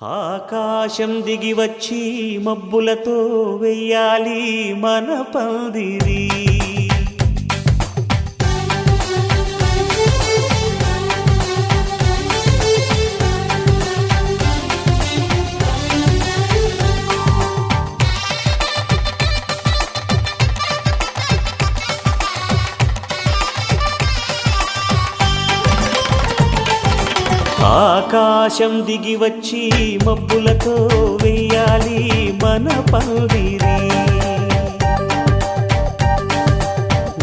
ఆకాశం దిగి వచ్చి మబ్బులతో వెయ్యాలి మన పందిరి. ఆకాశం దిగి వచ్చి మబ్బులతో వెయ్యాలి మన పందిరి.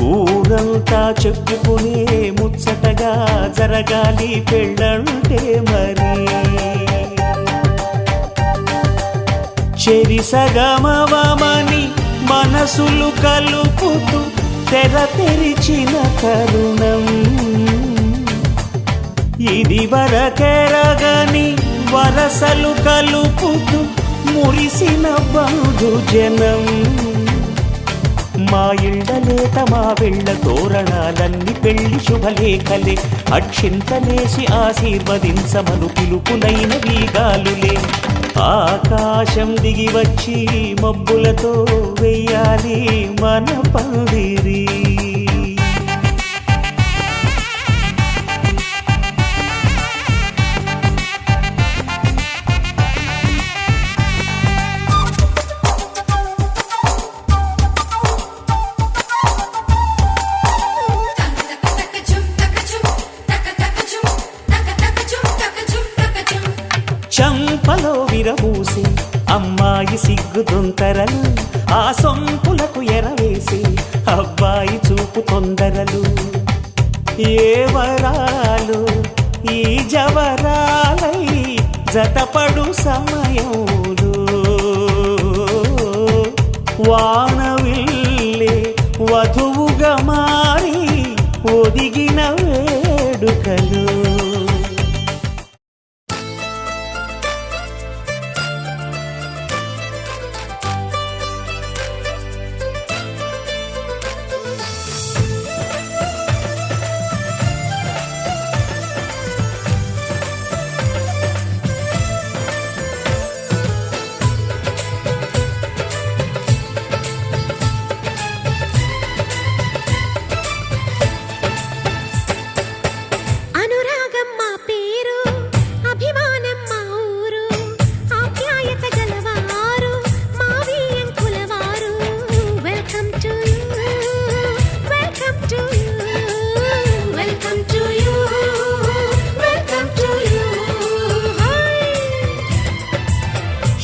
ఊరంతా చెప్పుకునే ముచ్చటగా జరగాలి పెళ్ళంటే మరి. చెరిసగమవమని మనసులు కలుపుతూ తెర తెరిచిన తరుణం ఇది వరకెరగని వరసలు కలుపుతూ మురిసిన బంధుజనం. మా ఇళ్ళలేత మా వెళ్ళ తోరణాలన్నీ పెళ్లి శుభలేఖలే. అక్షింతలేసి ఆశీర్వదించమను పిలుపులైన వీగాలులే. ఆకాశం దిగి వచ్చి మబ్బులతో వెయ్యాలి మన పందిరి. చంపలో విరబూసి అమ్మాయి సిగ్గుదొంతరలు, ఆ సొంపులకు ఎరవేసి అబ్బాయి చూపు తొందరలు. ఏ వరాలు ఈ జవరాలై జతపడు సమయంలో వానవిల్లే వధువుగా మారి ఒదిగిన వేడుకలు.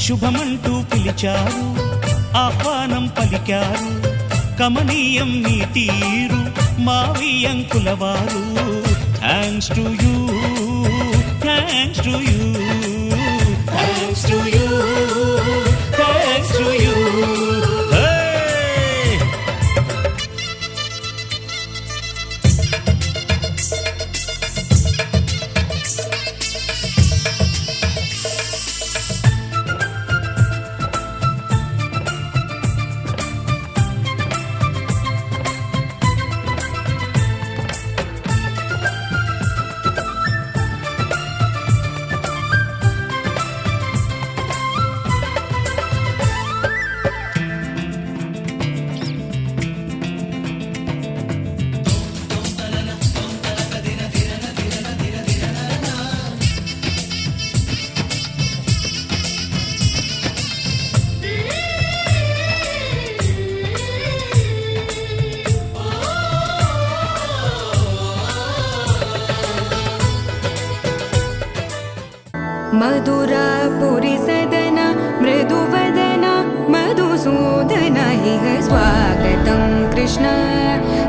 శుభమంటూ పిలిచారు, ఆహ్వానం పలికారు, కమనీయం నీ తీరు మావియంకులవారు. Thanks to you, thanks to you, thanks to you, thanks to you. मधुरापुरी सदन मृदुवदन मधुसूदन इह स्वागतं कृष्ण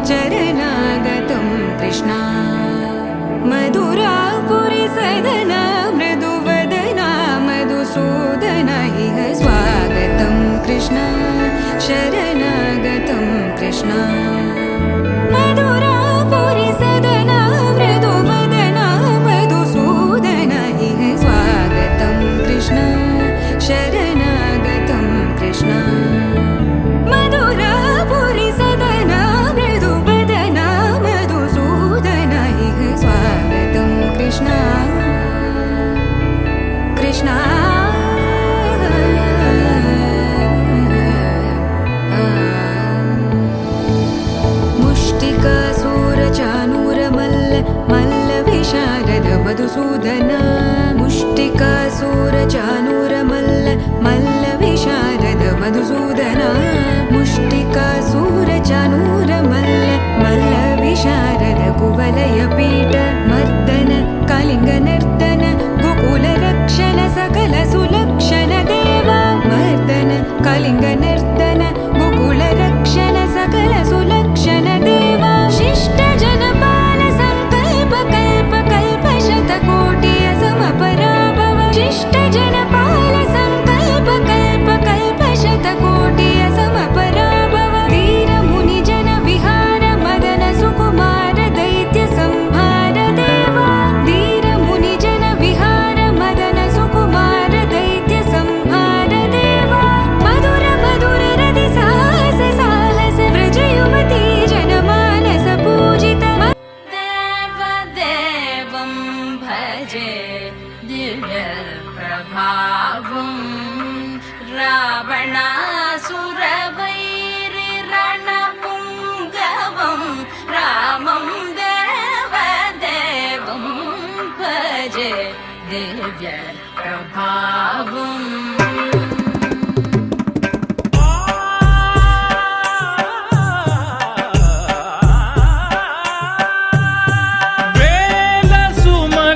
चरणागतं कृष्ण. मधुरापुरी सदन मृदुवदन मधुसूदन इह स्वागतं कृष्ण शरणागतं कृष्ण. मधुरापुरी सदन मृदुवदन मधुसूदन इह स्वागतं कृष्ण शरणागतं कृष्ण. मधुरापुरी सदन मृदुवदन जनपाल संकल्प कल्प कल्प शतकोटि असमपराभव धीर मुनि जन विहार मदन सुकुमार दैत्य संहार देवा धीर मुनि जन विहार मदन सुकुमार दैत्य संहार देवा मधुर मधुर रति साहस साहस व्रज युवती जनमानस पूजित देव देवं भजे दिव्य प्रभावं रावणासुरवैरि रणपुङ्गवं रामं देवदेवं भजे दिव्य प्रभावम् వేల సుమగంధముల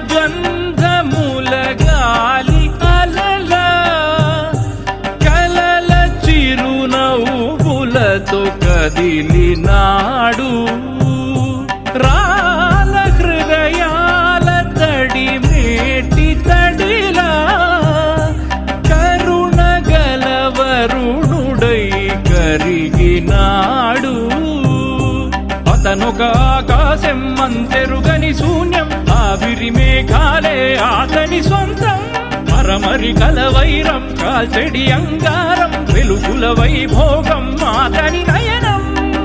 గాలి అలల కలల చిరునవ్వులతో కదిలినాడు రాల హృదయాల తడి మేటి తడిలా కరుణ గలవరుణుడై కరిగినాడు అతనొక ఆకాశం అంతెరుగని శూన్యం ఆవిరి మేఘాలే అతని సొంతం మరమరి కలవైరం కాల్చెడి అంగారం వెలుగుల వైభోగం అతని నయనం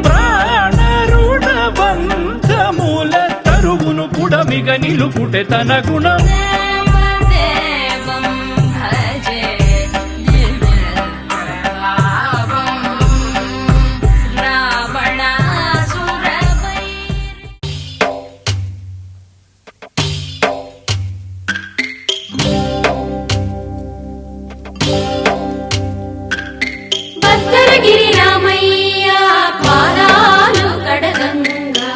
ప్రాణరుణ బంధముల తరువును పుడమిగ నిలుపుటె తన గుణం देवदेवं भजे दिव्यप्रभावं रावणासुरवैरि భద్రగిరి రామయ్య పాదాలు కడగంగా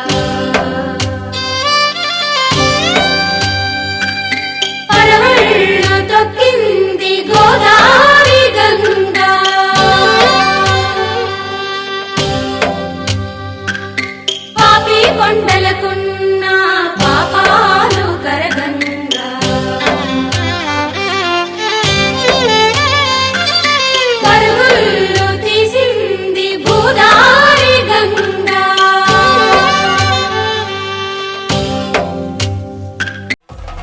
పరవళ్ళు తొక్కింది గోదావరి గంగా పాపి కొండలకున్న పాపాలు కరగంగా పరుగులు తీసింది భూదారి గంగా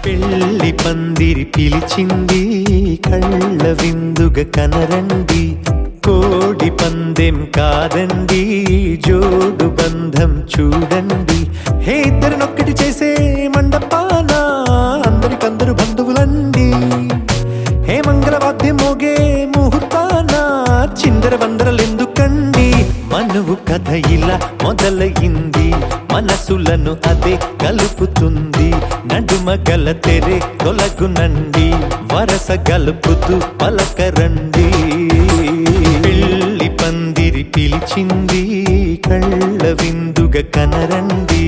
పెళ్లి పందిరి పిలిచింది కళ్ళ విందుగ కనరండి కోడి పందెం కాదండి జోడు బంధం చూడండి హే ఇద్దరినొక్కటి చేసే మండపాన అందరికందరు బంధువులండి హే మంగళవాద్యం మోగే ముహూర్తాన చిందర వందరలెందుకండి మనువు కథ ఇలా మొదలయింది మనసులను అదే కలుపుతుంది నడుమ గల తెరే తొలగునండి వరస గలుపుతూ పలకరండి పెళ్లి పందిరి పిలిచింది కళ్ళ విందుగ కనరండి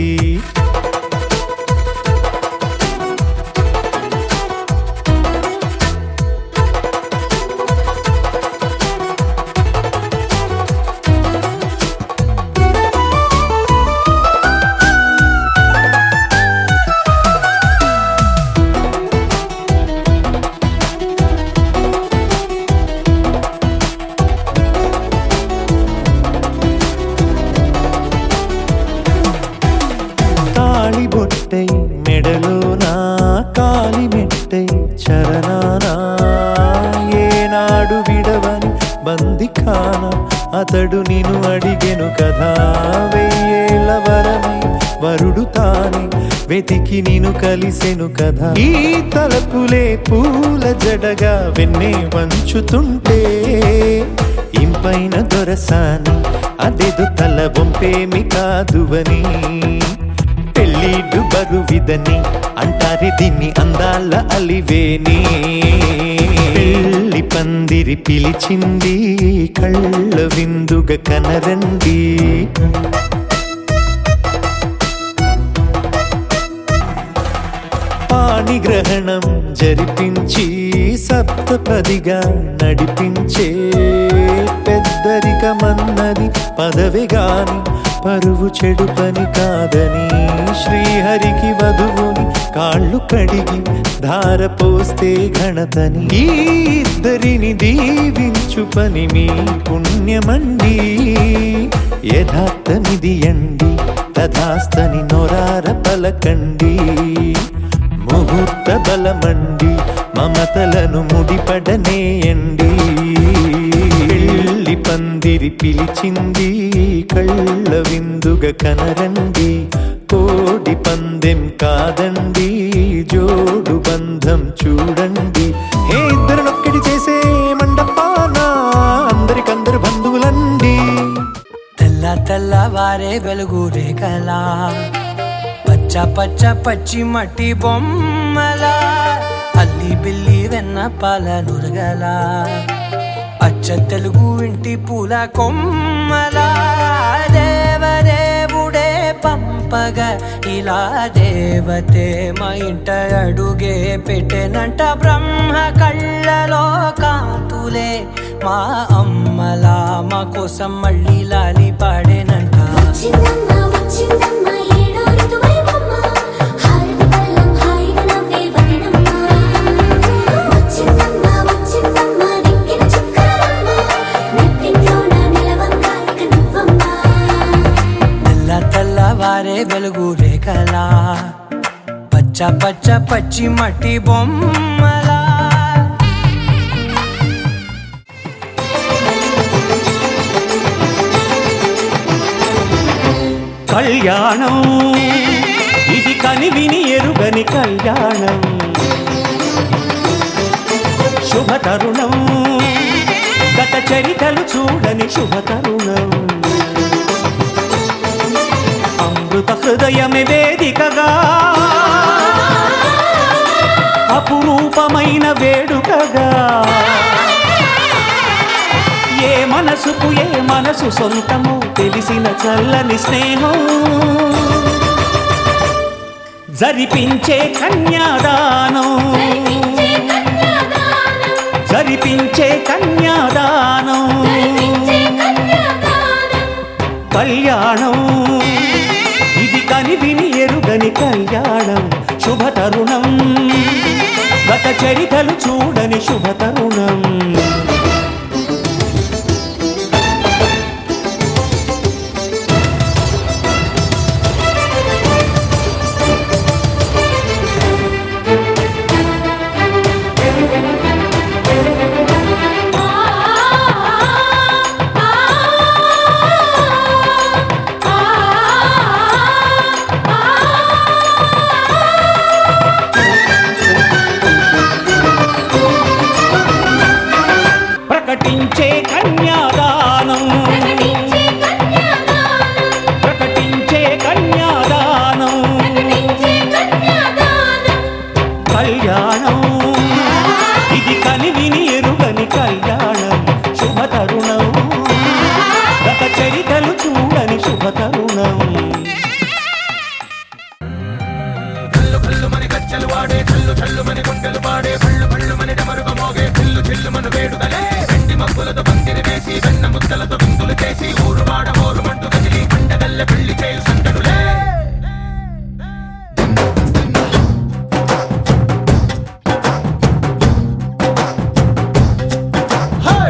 బొట్టై మెడలో నా కాలి మెట్టై చరణానా ఏనాడు విడవని బందిఖాన అతడు నిన్ను అడిగెను కదా వెయ్యేళ్ళ వరమై వరుడు తానే వెతికి నిన్ను కలిసెను కదా ఈ తలపులే పూల జడగా వెన్నే వంచుతుంటే ఇంపైన దొరసాని అదేదో తల వంపేమి కాదువని పెళ్ళిడు బరువిదని అంటారే దీన్ని అందాల అలివేని పెళ్లి పందిరి పిలిచింది కళ్ళ విందుగ కనరండి పాణిగ్రహణం జరిపించి సప్తపదిగా నడిపించే పెద్దరికమన్నది పదవి గాని పరువు చెడు పని కాదని శ్రీహరికి వధువుని కాళ్ళు కడిగి ధార పోస్తే ఘనతని ఈ ఇద్దరిని దీవించు పని మీ పుణ్యమండి యథార్థమిది అండి తథాస్తని నొరార పలకండి ముహూర్త బలమండి మమతలను ముడిపడనేయండి పెళ్లి పందిరి పిలిచింది కళ్ళ విందుగా కనరండి కోడి పందెం కాదండి జోడు బంధం చూడండి హే ఇద్దరినొక్కటి చేసే మండపాన అందరికందరు బంధువులండి తెల్ల తెల్లవారే వెలుగు రేఖలా పచ్చ పచ్చ పచ్చి మట్టి బొమ్మలా అల్లి బిల్లి వెన్న పాల నురగలా అచ్చ తెలుగు ఇంటి పూల కొమ్మలా దేవదేవుడే పంపగా ఇలా దేవతే మా ఇంట అడుగే పెట్టెనంట బ్రహ్మ కళ్ళలో కాంతులే మా అమ్మలా మా కోసం మళ్ళీ లాలి పాడేనంట వచ్చిందమ్మ వచ్చిందమ్మ ఏడో ఋతువైవమ్మ హారతి పళ్ళం హాయిగా నవ్వే వదినమ్మ వచ్చిందమ్మ వచ్చిందమ్మ దిక్కిన చుక్కలమ్మ నెట్టింట్లోన నిలవంగా ఇక నువ్వమ్మ తెల్ల తెల్లవారే వెలుగు రేఖలా పచ్చ పచ్చ పచ్చి మట్టి బొమ్మలా కళ్యాణం ఇది కనివిని ఎరుగని కళ్యాణం శుభతరుణం గత చరితలు చూడని శుభతరుణం అమృత హృదయమే వేదికగా అపురూపమైన వేడుకగా ఏ మనసుకు ఏ మనసు సొంతము తెలిసిన చల్లని స్నేహం జరిపించే కన్యాదానం జరిపించే కన్యాదానం కళ్యాణం ఇది కనివిని ఎరుగని కళ్యాణం శుభతరుణం గత చరితలు చూడని శుభతరుణం ప్రకటించే కన్యాదానం ప్రకటించే కన్యాదానం కళ్యాణం ఇది కనివిని ఎరుగని కళ్యాణం శుభతరుణం గత చరితలు చూడని శుభతరుణం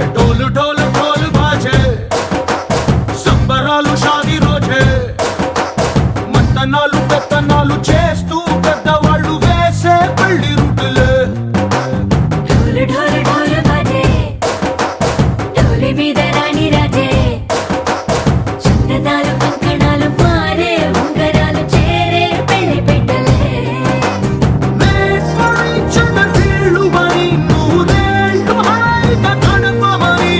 ढोल ढोल ढोल बाजे సంబరాలు షాదీ రోజే మంతనాలు పెత్తనాలు చేస్తూ పెద్దవాళ్ళు వేసే పెళ్లి రుటులే ढोल ढोल ढोल बाजे ढोली మీద రాణి రాజే చందనాలు కంకణాలు మారే ఉంగరాలు చేరే పెళ్లి పెట్టలే చిన్న వీళ్ళు మరి నూరేళ్ళు హాయిగా గడపమని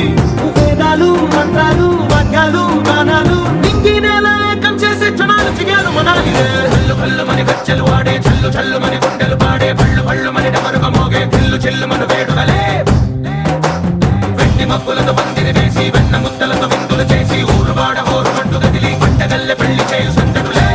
వేదాలు మంత్రాలు వాక్యాలు గానాలు నింగి నేల ఏకం చేసే క్షణాలు చిగాలు మనాలి హల్లు హల్లు మని గజ్జలు వాడే చల్లు చల్లు మని గుండెలు పాడే పళ్ళు పళ్ళు మని డమరుగ మోగే చిల్లు చిల్లు మన వేడుకలే వెండి మబ్బులతో పందిరి వేసి వెన్న ముద్దలతో విందులు చేసి ఊరు వాడ హోరు మంటు గదిలి పంటగల్లె పెళ్లి చేయు సందడులే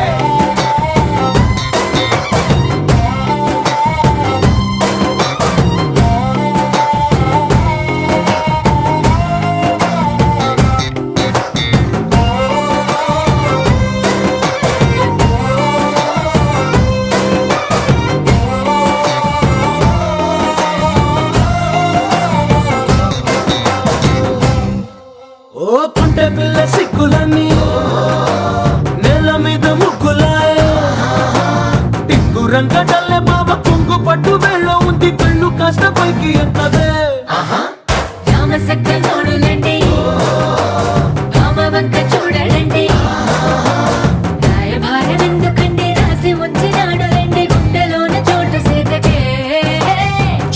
కాస్త పైకి ఎక్కదే రామసక్క నోడులండి రామవంక చూడలండి రాయభారం ఎందుకండి రాసి ఉంచినాడు రండి గుండెలోన చోటు సీతకే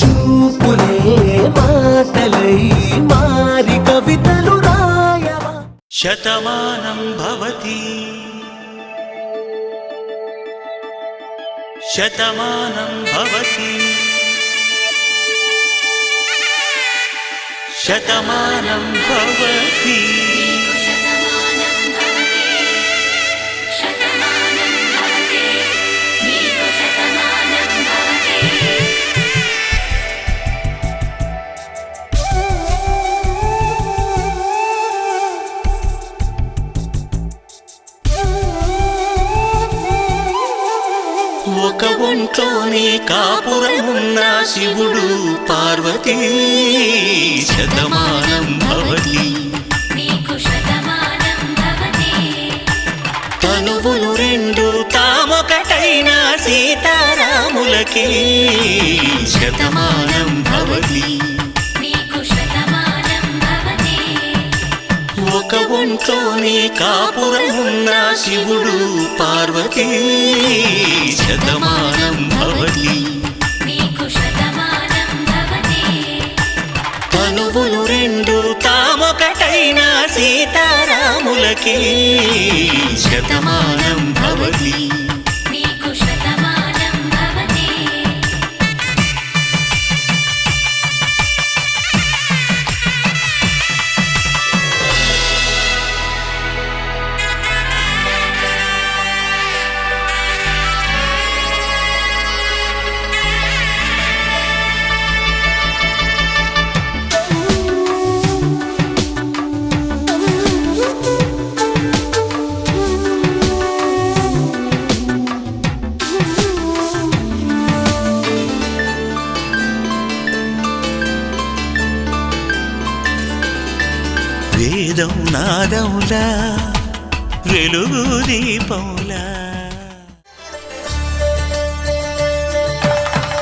చూపులే మాటలై మారి కవితలు రాయవా శతమానం భవతి శతమానం భవతి శతమానం భవతి శతమానం భవతి శతమానం భవతి నీకు శతమానం భవతి ఒక ఒంట్లోనే కాపురమున్న శివుడు పార్వతీ శతమానం భవతి నీకు శతమానం భవతి తనువులు రెండు తామొకటైన సీతారాములకి శతమానం భవతి నీకు శతమానం భవతి ఒక ఒంట్లోనే కాపురమున్న శివుడు పార్వతీ శతమానం భవతి నీకు శతమానం భవతి తనువులు రెండు తామొకటైన సీతారాములకి శతమానం భవతి నీకు శతమానం భవతి వేదం నాదములా వెలుగు దీపములా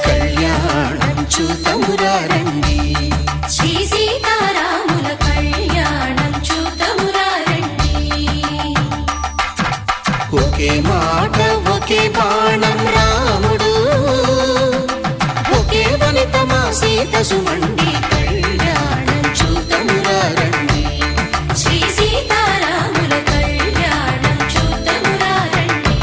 కళ్యాణం చూతమురారండి శ్రీ సీతారాముల కళ్యాణం చూతమురా రండి ఒకే మాట ఒకే బాణం రాముడు ఒకే వనిత మా సీత సుమండి కళ్యాణం చూతమురారండి శ్రీ సీతారాముల కళ్యాణం చూతమురా రండి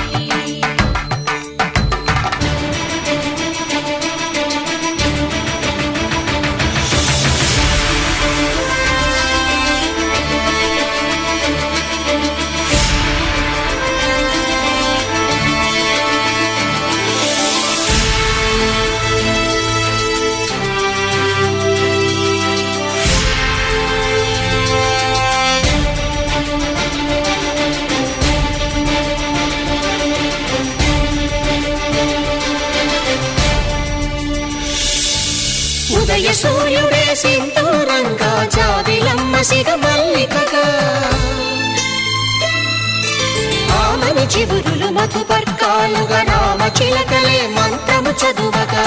ఉదయ సూర్యుడే సింధూరంగా జాబిలమ్మ సిగ మల్లికగా ఆమని చివురులు మధుపర్కాలుగా రామ చిలకలే మంత్రము చదువగా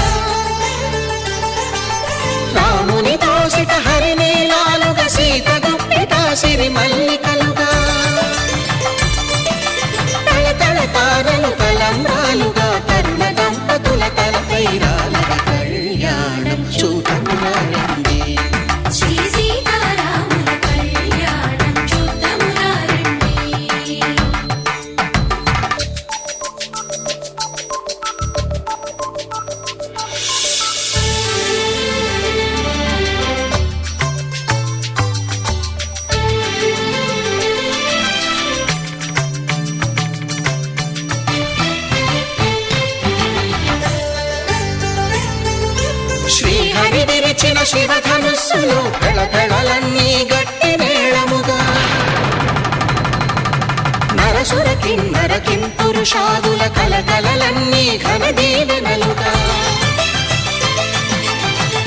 రాముని దోసిట హరినీలాలుగా సీత గుప్పిట సిరి మల్లికలుగా తల తల తారలు తలంబ్రాలుగా తరుణ దంపతుల తలపై రాలగా కళ్యాణం చూతమురారండి శ్రీ సీతారాముల కళ్యాణం చూతమురా రండి శ్రీహరి విరిచిన శివధనుస్సులు పెళపెళలన్నీ గట్టి మేళముగా నరసుర కిన్నర కింపురుషాదుల కలకలలన్నీ ఘన దీవెనలుగా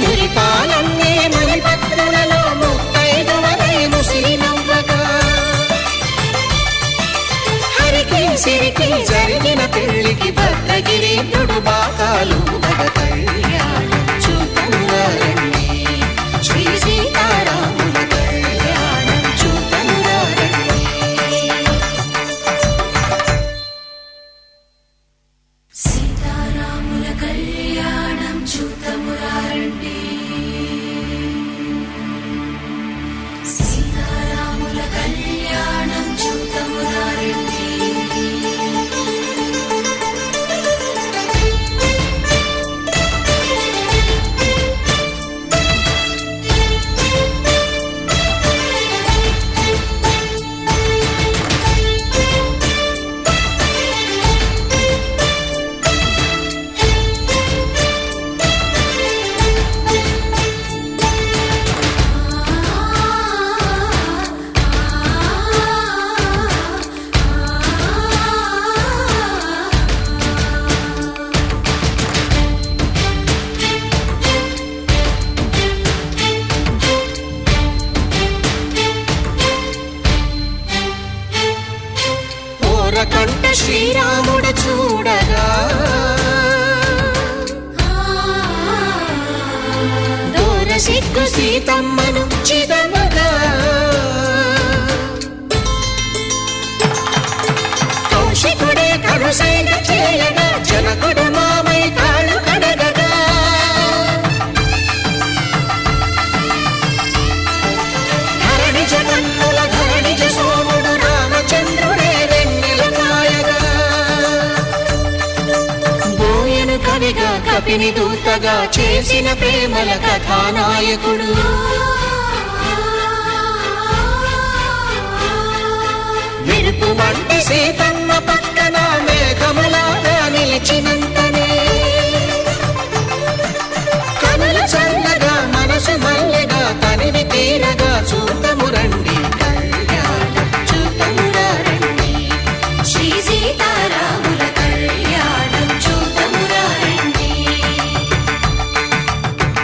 మురిపాలన్నీ మణిపత్రులలో ముత్తైదువలై ముసిరి నవ్వగా హరికి సిరికి జరిగిన పెళ్లికి భద్రగిరీంద్రుడు బాకాలు కళ్యాణం చూతము సీతారాముల కళ్యాణం చూతమురారండి. కంట శ్రీరాముడు చూడగా దూర సిగ్గు సీతమ్మను చిదమగా కౌశికుడే కరుసైన చేయగా జనకుడు మామై కాళ్ళు కడగగా ధరణి జగన్నుల ధరణిజ సోముడు రామచంద్రుడే కవిగా కపిని దూతగా చేసిన ప్రేమల కథానాయకుడు విరుపు వంటి సీతమ్మ పక్కన మేఘములాగా నిలిచినంతనే కనులు చల్లగా మనసు మల్లెగా తనివి తీరగా చూతము రండి కళ్యాణం చూతమురా రండి. శ్రీ సీతారాముల కళ్యాణం చూతమురా రండి.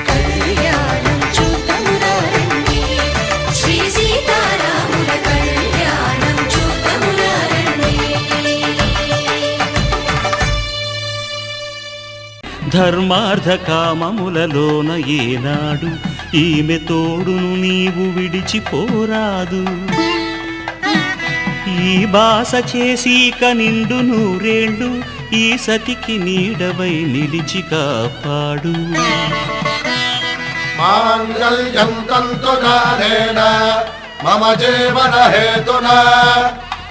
కళ్యాణం చూతమురా రండి. శ్రీ సీతారాముల కళ్యాణం చూతమురా రండి. ధర్మార్థ కామములలోన ఏనాడు ఈమె తోడును నీవు విడిచిపోరాదు. ఈ బాస చేసి నిండు నూరేళ్ళు ఈ సతికి నీడవై నిలిచి కాపాడు. మాంగళ్యం తంతునానేన మమ జీవన హేతునా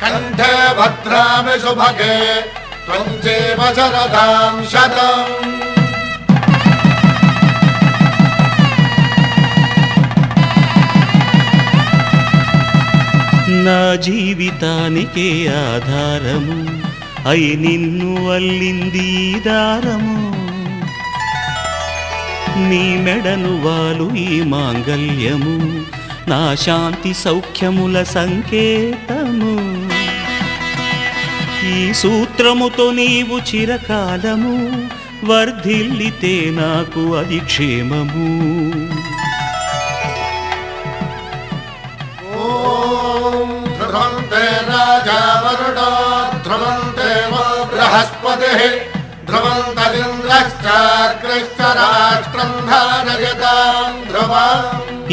కంఠే భద్రామి శుభగే త్వం జీవ శరదాం శతం. నా జీవితానికే ఆధారము అయి నిన్ను అల్లింది ఈ దారము. నీ మెడను వాలు ఈ మాంగల్యము నా శాంతి సౌఖ్యముల సంకేతము. ఈ సూత్రముతో నీవు చిరకాలము వర్ధిల్లితే నాకు అది క్షేమము. ధ్రువంతే రాజా వరుణో ధ్రువంతే బృహస్పతిః ధ్రువంతరింద్రశ్చాగ్రశ్చ రాష్ట్రం ధారయతాం ధ్రువం.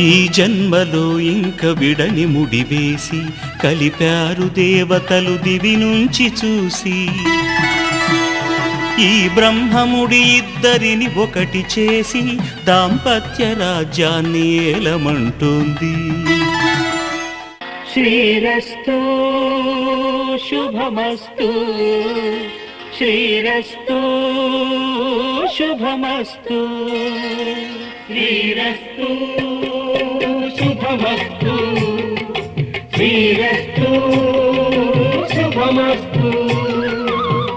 ఈ జన్మలో ఇంక విడని ముడివేసి కలిపారు దేవతలు దివి నుంచి చూసి. ఈ బ్రహ్మముడి ఇద్దరిని ఒకటి చేసి దాంపత్య రాజ్యాన్ని ఏలమంటుంది. శ్రీరస్తు శుభమస్తు శ్రీరస్తు శుభమస్తు శ్రీరస్తు శుభమస్తు శ్రీరస్తు శుభమస్తు.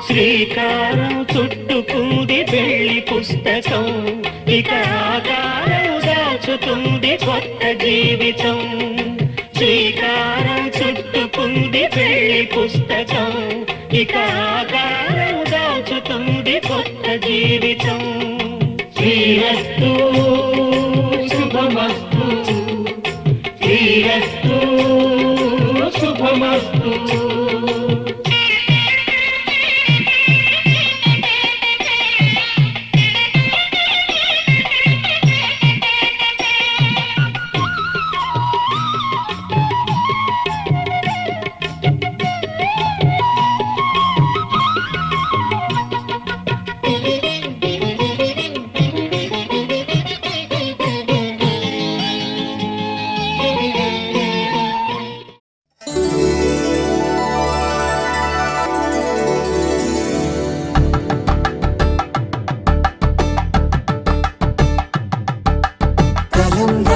శ్రీకారం చుట్టుకుంది పెళ్లి పుస్తకం ఇక ఆకారం దాచుతుంది కొత్త జీవితం. శ్రీకారం చుట్టుకుంది పెళ్లి పుస్తకం ఇక ఆకారం దాచుతుంది కొత్త జీవితం. శ్రీరస్తు శుభమస్తు శ్రీరస్తు శుభమస్తు.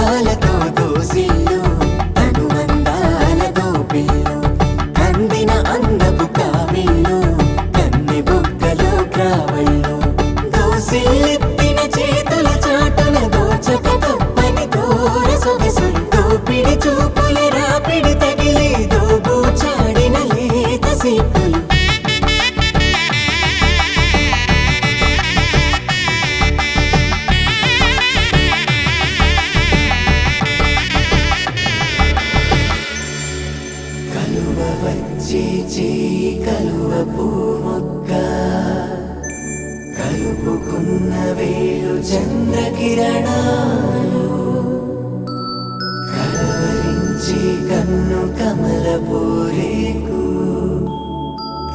అందాలతో దోసిల్లు అనుబంధాలతో పిల్లు అందిన అందపు కావిల్లు కన్నె బుగ్గలో గ్రావళ్ళు దోసిల్లెత్తిన చేతుల చాటున దోచక తప్పని దూర సొగసులు దోపిడి చూపుల రాపిడి తగిలి దోబూచాడిన లేత సీపులు కలువ వచ్చే చేయి కలువ పూమొక్క కలుపుకున్న వేలు చంద్రకిరణాలు కలవరించే కన్ను కమల పూరేకు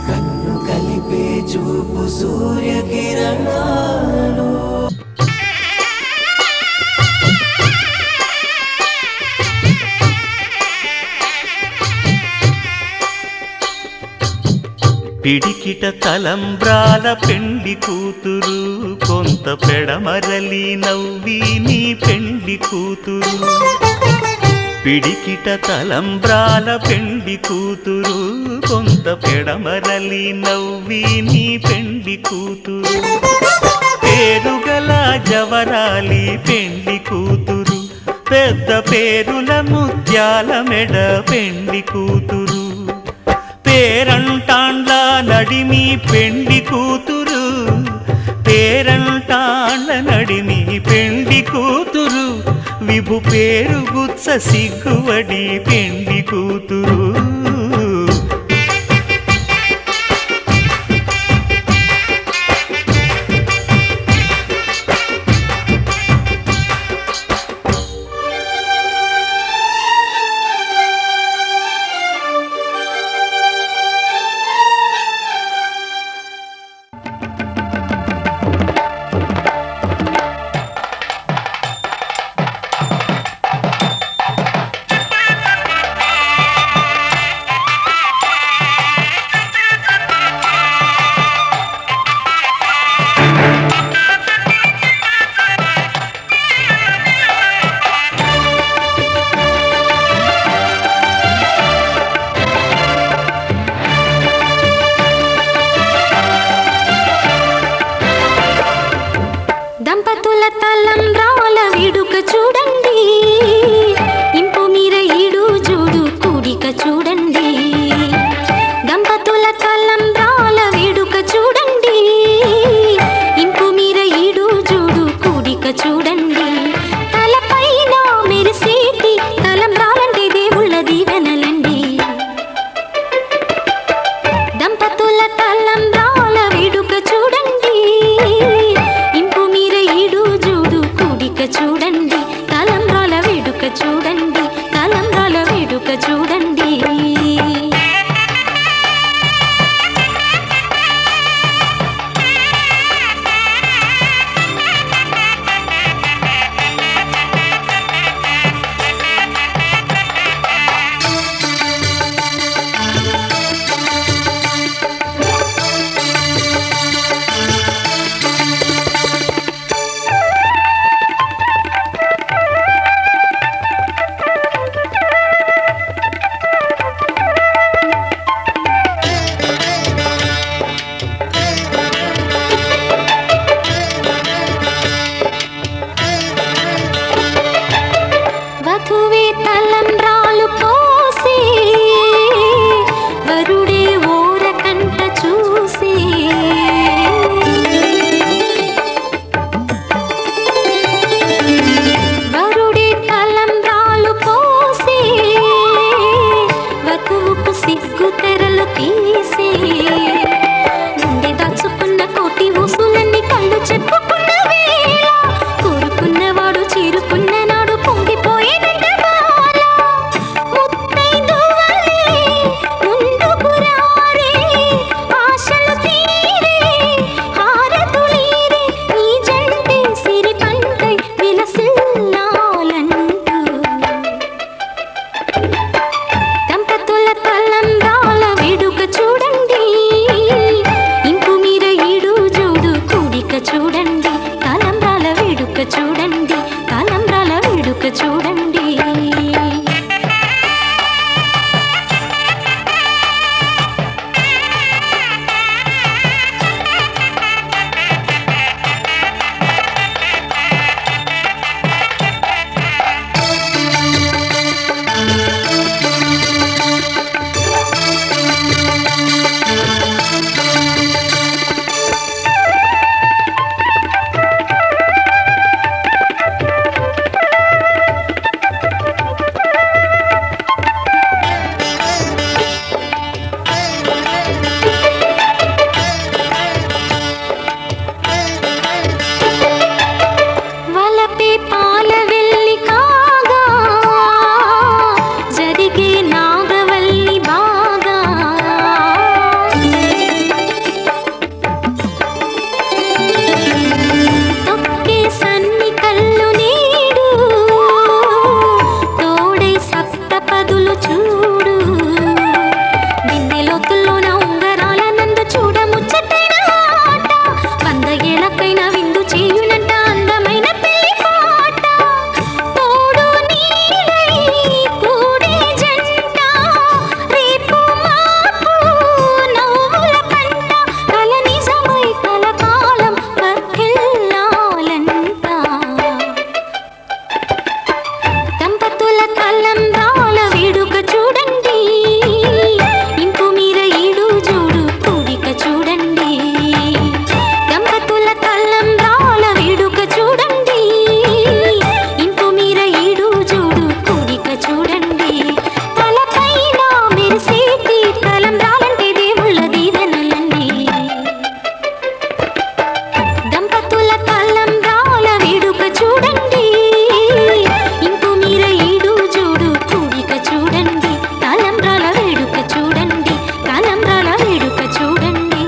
కన్ను కలిపే చూపు సూర్యకిరణాలు పిడికిట తలంబ్రాల పెండి కూతురు కొంత పెడమరలి నవ్వి నీ పెండి కూతురు పిడికిట తలంబ్రాల పెండి కూతురు కొంత పెడమరలి నవ్వి నీ పెండి కూతురు పేరుగల జవరాలి పెండి కూతురు పెద్ద పేరుల ముత్యాల మెడ పెండి కూతురు పేరంటాండ్ల నడిమి పెండి కూతురు పేరంటాండ్ల నడిమి పెండి కూతురు విభు పేరు గుత్స సిగ్గువడి పెండి కూతురు తల్లంబ్రాల వేడుక చూడండి, ఇంపు మీర ఈడు జోడు కూడిక చూడండి. దంపతుల తల్లంబ్రాల వేడుక చూడండి, ఇంపు మీర ఈడు జోడు కూడిక చూడండి. తలపైన మెరిసేటి తలంబ్రాలంటే దేవుళ్ళ దీవెనలండి. దంపతుల తల్లంబ్రాల వేడుక చూడండి, ఇంపు మీర ఈడు జోడు కూడిక చూడండి. తలంబ్రాల వేడుక చూడండి, తలంబ్రాల వేడుక చూడండి.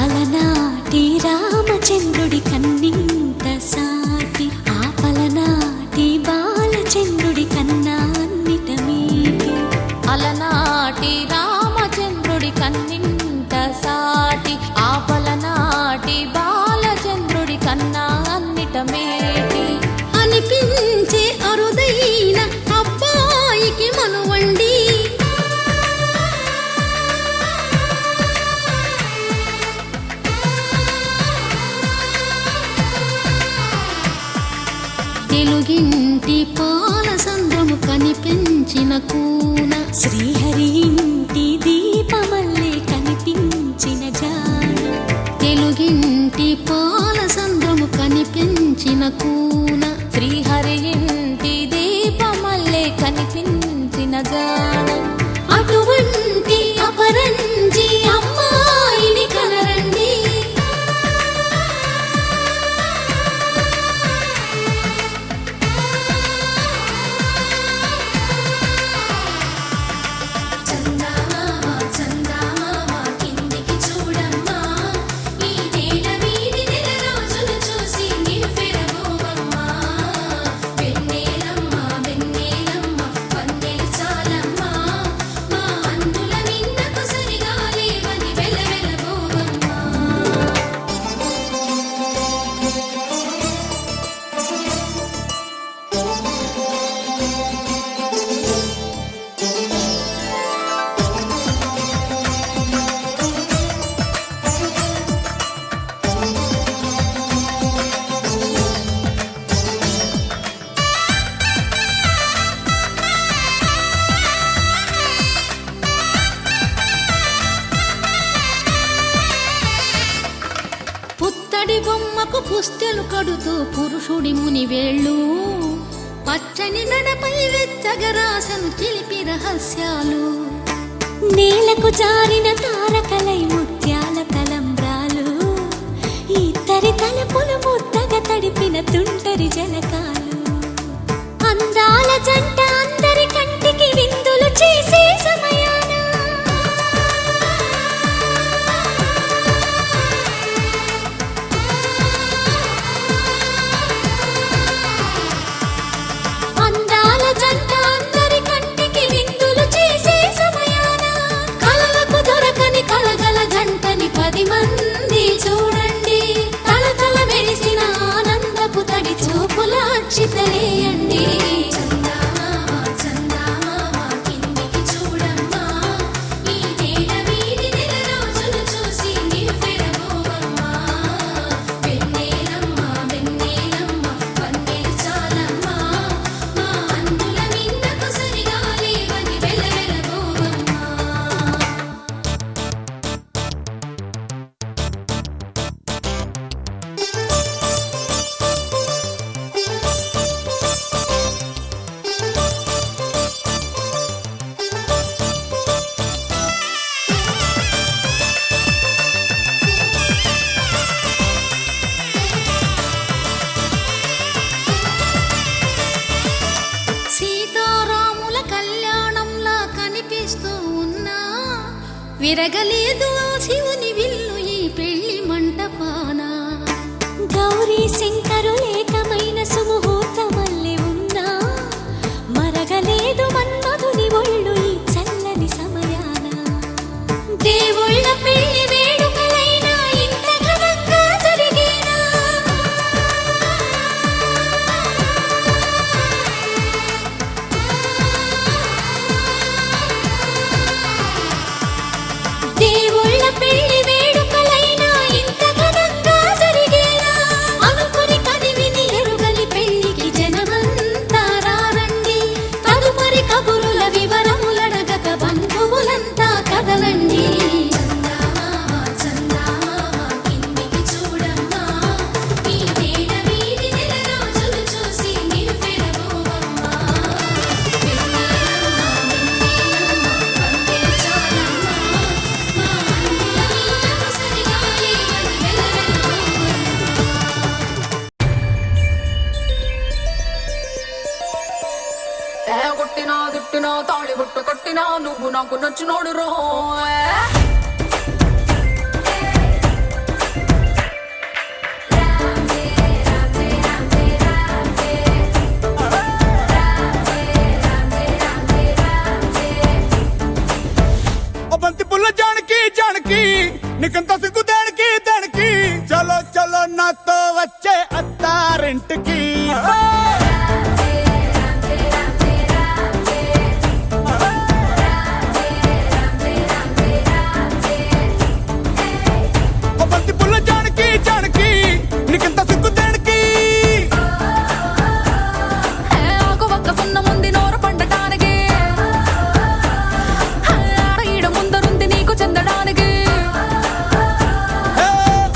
అలనాటి రామచంద్రుడి కన్నింత సాటి, ఆపలనాటి బాలచంద్రుడి కన్నా అన్నిట మీటి. అలనాటి రామచంద్రుడి కన్నింత సాటి, ఆపలనాటి బాలచంద్రుడి కన్నా అన్నిట మేటి. అనిపించే అరుదైన అబ్బాయికి మనువండి, తెలుగింటి పాల సంద్రము కనిపించిన కూన, శ్రీహరి ఇంటి దీపమల్లే కనిపించిన జాన. తెలుగింటి పాల సంద్రము కనిపించిన కూన, శ్రీహరి ఇంటి దీపమల్లే కనిపించిన జాన. అటువంటి అపరంజి అమ్మాయిని కనరండి. చందమామ చందమామ కిందికి చూడమ్మా, ఈ నేల వీడి నెల రోజులు చూసి నివ్వెరబోవమ్మా. వెన్నెలమ్మ వెన్నెలమ్మ పన్నెలు చాలమ్మా, మా అందుల నిన్నకు సరిగా లేవని వెలవెలబోవమ్మా. పుత్తడి బొమ్మకు పుస్తెలు కడుతూ పురుషుడి ముని వేళ్ళు, పచ్చని మెడపై వెచ్చగరాసను చిలిపి రహస్యాలు. నేలకు జారిన తారకలై ముత్యాల తలంబ్రాలు, ఇద్దరి తలపులు ముద్దగా తడిపిన తుంటరి జలకాలు. అందాల జంట అందరి కంటికి విందులు చేసే సమయాన, అందాల జంట అందరి కంటికి విందులు చేసే సమయాన, కలలకు దొరకని కలగల జంటని 10 మంది చూడండి. తలతల మెరిసిన ఆనందపు తడి చూపుల అక్షితలేయండి. చందమామ చందమామ కిందికి చూడమ్మా, ఈ నేల వీడి నెల రోజులు చూసి నివ్వెరబోవమ్మా. వెన్నెలమ్మ వెన్నెలమ్మ పన్నెలు చాలమ్మా, మా అందుల నిన్నకు సరిగా లేవని వెలవెలబోవమ్మా. సీతారాముల కళ్యాణంలా కనిపిస్తూ ఉన్నా, విరగలేదు ఆ శివుని విల్లు ఈ పెళ్లి మంటపాన. గౌరీ శంకరులేకమైన సుముహూర్తమల్లె ఉన్నా, కొట్టినా తిట్టినా తాళి బొట్టు కట్టినా నువ్వు నాకు నచ్చినోడు రో బంతి పుల్ల జానకి జానకి నీకంత సిగ్గు దానికి దానికి చలో చలో నాతో వచ్చే అత్తారింటికి బంతి పుల్ల జానకి జానకి నీకంత సిగ్గు దానికి ఆకు ఒక్క సున్న ముందు నోరు పండటానికి ఈడ ముందరుంది నీకు చెందడానికి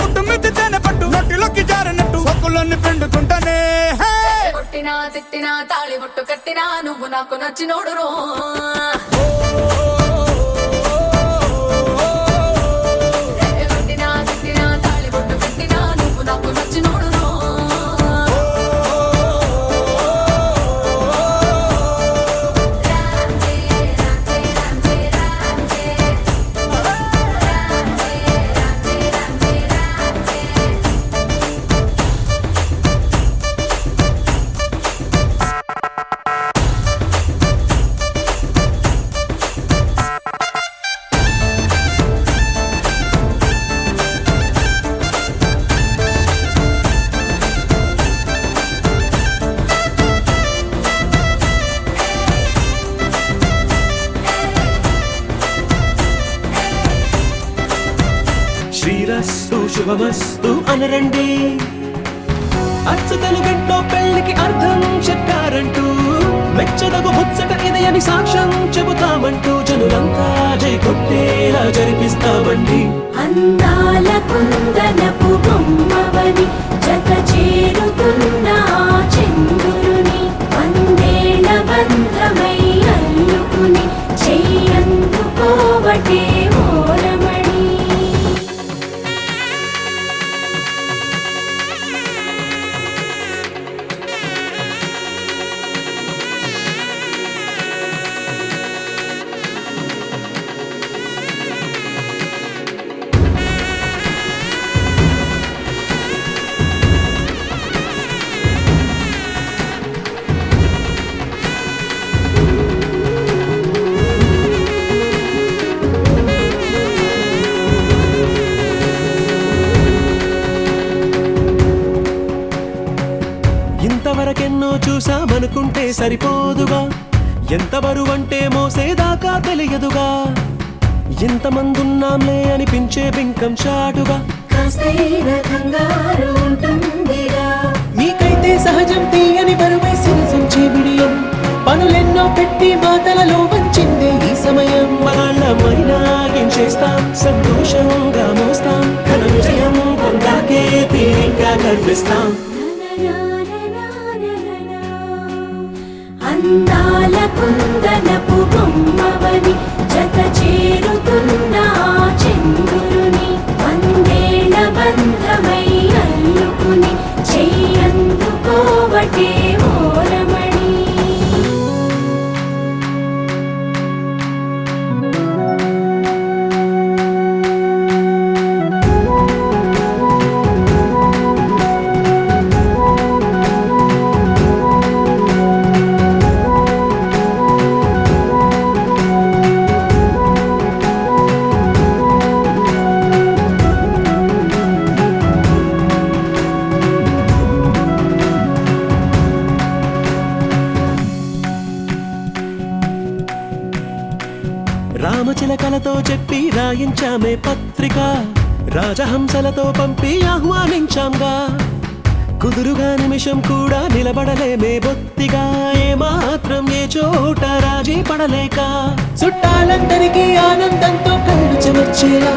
కుటుంబి తేనె పట్టు నోటిలోకి జారినట్టు సొక్కులన్నీ పిండుకుంటానే కొట్టినా తిట్టినా తాళి బొట్టు కట్టినా నువ్వు నాకు నచ్చినోడు రో కొట్టినా తిట్టినా తాళి బొట్టు కట్టినా నువ్వు నాకు నచ్చినోడు రో శ్రీరస్తు శుభమస్తు అనరండి అచ్చతలు గంటో పెళ్లికి అర్థం చెప్పారంటూ మెచ్చదగు ముచ్చట ఇది అని సాక్ష్యం చెబుతామంటూ జనులంతా జై కొట్టేలా జరిపిస్తామండి అందాల కుందనపు బొమ్మవని జత చేరుతున్న ఆ చంద్రుని వందేళ్ల బంధమై అల్లుకుని చెయ్యందుకోవటే ఓరమణి ఇంతవరకెన్నో చూసామనుకుంటే సరిపోదుగా ఎంత బరువంటే మోసేదాకా తెలియదుగా ఇంతమందున్నాంలే అనిపించే బింకం చాటుగా కాస్తైన కంగారు ఉంటుందిగా మీకైతే సహజం తీయని బరువై సంచే విడియం పనులెన్నో పెట్టి మాటలలో వంచిందే ఈ సమయం మనాళ్ళమైనా ఏం చేస్తాం సంతోషంగా మోస్తాం ఘన విజయం పొందాకే తీరిగ్గా కనిపిస్తాం అందాల కుందనపు బొమ్మవని జత చేరుతున్న ఆ చంద్రుని వందేళ్ల బంధమై అల్లుకుని చెయ్యందుకోవటే ఓరమణి రామచిలకలతో చెప్పి రాయించామే పత్రిక రాజహంసలతో పంపి ఆహ్వానించాంగా కుదురుగా నిమిషం కూడా నిలబడలేమే బొత్తిగా ఏమాత్రం ఏ చోట రాజీ పడలేక చుట్టాలందరికీ ఆనందంతో కళ్ళు చెమర్చేలా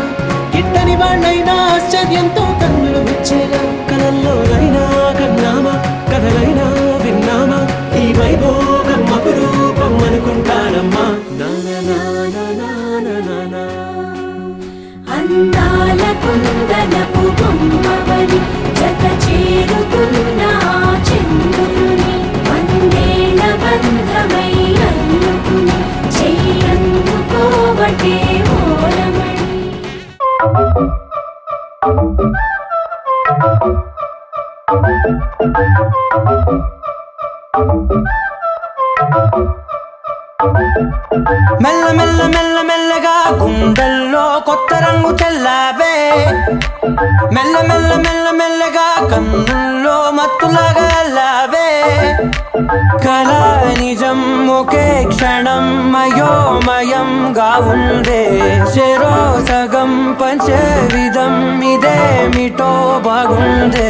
గిట్టని వాళ్ళైనా ఆశ్చర్యంతో కన్నులు వచ్చేలా కలల్లోనైనా కన్నామా కథలైనా విన్నామా ఈ వైభోగం అపురూపం అనుకుంటానమ్మా అందాల కుందనపు బొమ్మవని జత చేరుతున్న ఆ చంద్రుని వందేళ్ల బంధమై మెల్ల మెల్ల మెల్ల మెల్లగా గుండెల్లో కొత్త రంగు చల్లావే మెల్ల మెల్ల మెల్ల మెల్లగా కన్నుల్లో మత్తులాగా అల్లావే కళ నిజం ఒకే క్షణం మయోమయంగా ఉందే చెరో సగం పంచే విధం ఇదేమిటో బాగుందే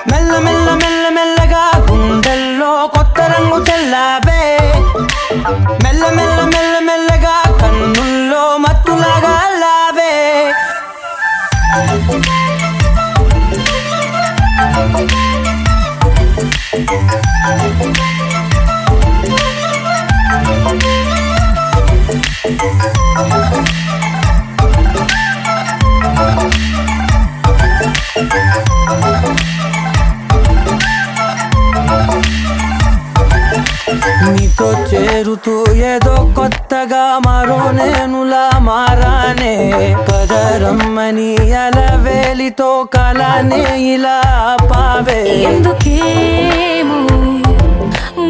మెల్ల మెల్ల మెల్ల మెల్లగా గుండెల్లో కొత్త రంగు చల్లావే మెల్ల మెల్ల మెల్ల మెల్లగా కన్నుల్లో మత్తులాగా అల్లావే నీతో చేరుతూ ఏదో కొత్తగా మరో నేనులా మారానే కదరమ్మని అలవేలితో కలానే ఇలా పావే ఎందుకేమో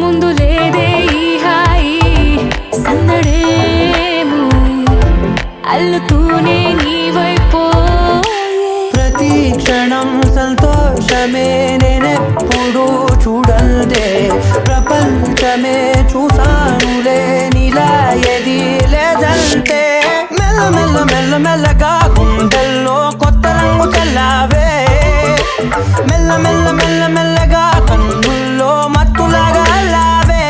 ముందు లేదే ఈ హాయి సందడేమో అల్లుతూనే నీ వైపో ప్రతి క్షణం సంతోషమే నేనెప్పుడు చూడల్దే ప్రపంచమే చూసానులే నీలా ఏది లేదంటే మెల్ల మెల్ల మెల్ల మెల్లగా గుండెల్లో కొత్త రంగు చల్లావే మెల్ల మెల్ల మెల్ల మెల్లగా కన్నుల్లో మత్తులాగా అల్లావే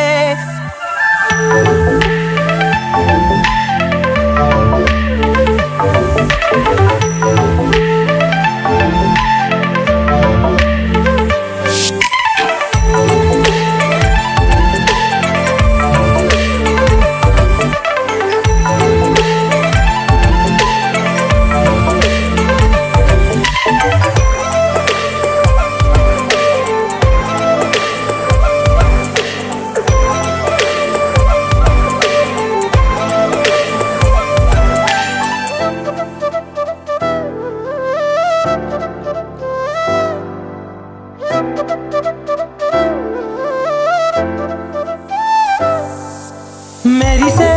మెరిసే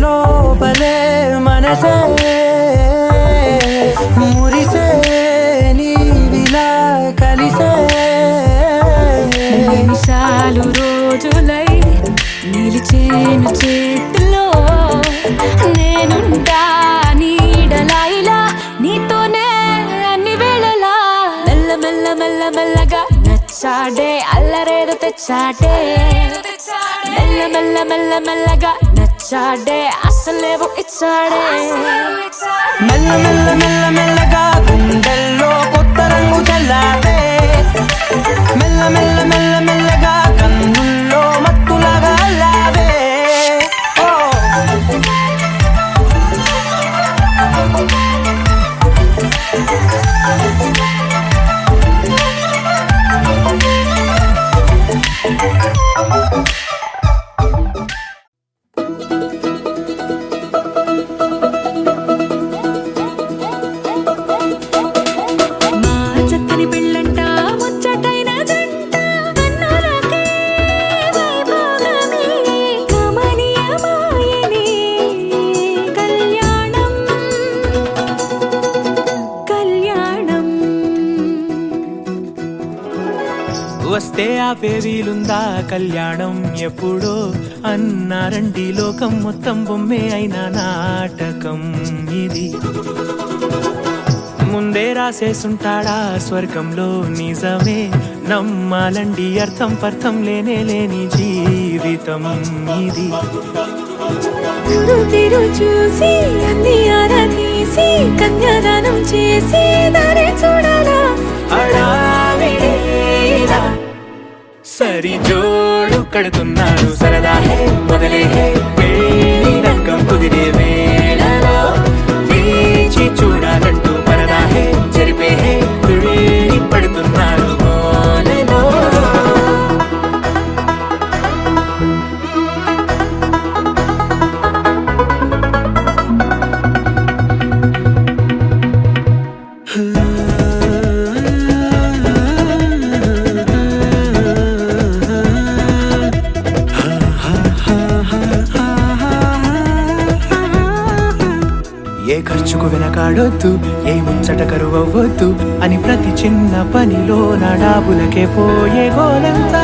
లోపలే మనసే మురిసే నీవిలా కలిసే నిమిషాలు రోజులై నిలిచేను చేతిలో నేనుంటా నీడలా ఇలా నీతోనే అన్ని వేళలా మెల్ల మెల్ల మెల్ల మెల్లగా నచ్చాడే అల్లరేదో తెచ్చాడే మెల్ల మెల్ల మెల్ల మెల్లగా నచ్చాడే అసలేవో ఇచ్చాడే మెల్ల మెల్ల మెల్ల మెల్లగా గుండెల్లో కొత్త రంగు చల్లావే మెల్ల మెల్ల మెల్ల మెల్లగా కన్నుల్లో మత్తులాగా అల్లావే ఓ మా చక్కని పెళ్ళంట ముచ్చటైన జంట కన్నులకే వైభోగమే కమనీయమాయనే కళ్యాణం కళ్యాణం వస్తే ఆపే వీలుందా కళ్యాణం ఎప్పుడో అన్నారండి లోకం మొత్తం బొమ్మే అయినా నాటకం ఇది ముందే రాసేసుంటాడా స్వర్గంలో నిజమే నమ్మాలండి అర్థం పర్థం లేనే లేని జీవితం ఇది గురు తిరు చూసి అన్ని ఆరా తీసి కన్యాదానం చేసి దారి చూడాలా హడావిడిలా సరి జోడు కడుతున్నారు సరదా హే మొదలే హే పెళ్లి రంగం కుదిరే వేళలో వేచి చూడాలంటూ పరదా హే జరిపే హే తుళ్ళి పడుతున్నారు మోనలో ఏ ఖర్చుకు వెనకాడొద్దు, ఏ ముచ్చట కరువవ్వొద్దు అని ప్రతి చిన్న పనిలో నా డాబులకే పోయే గోలంతా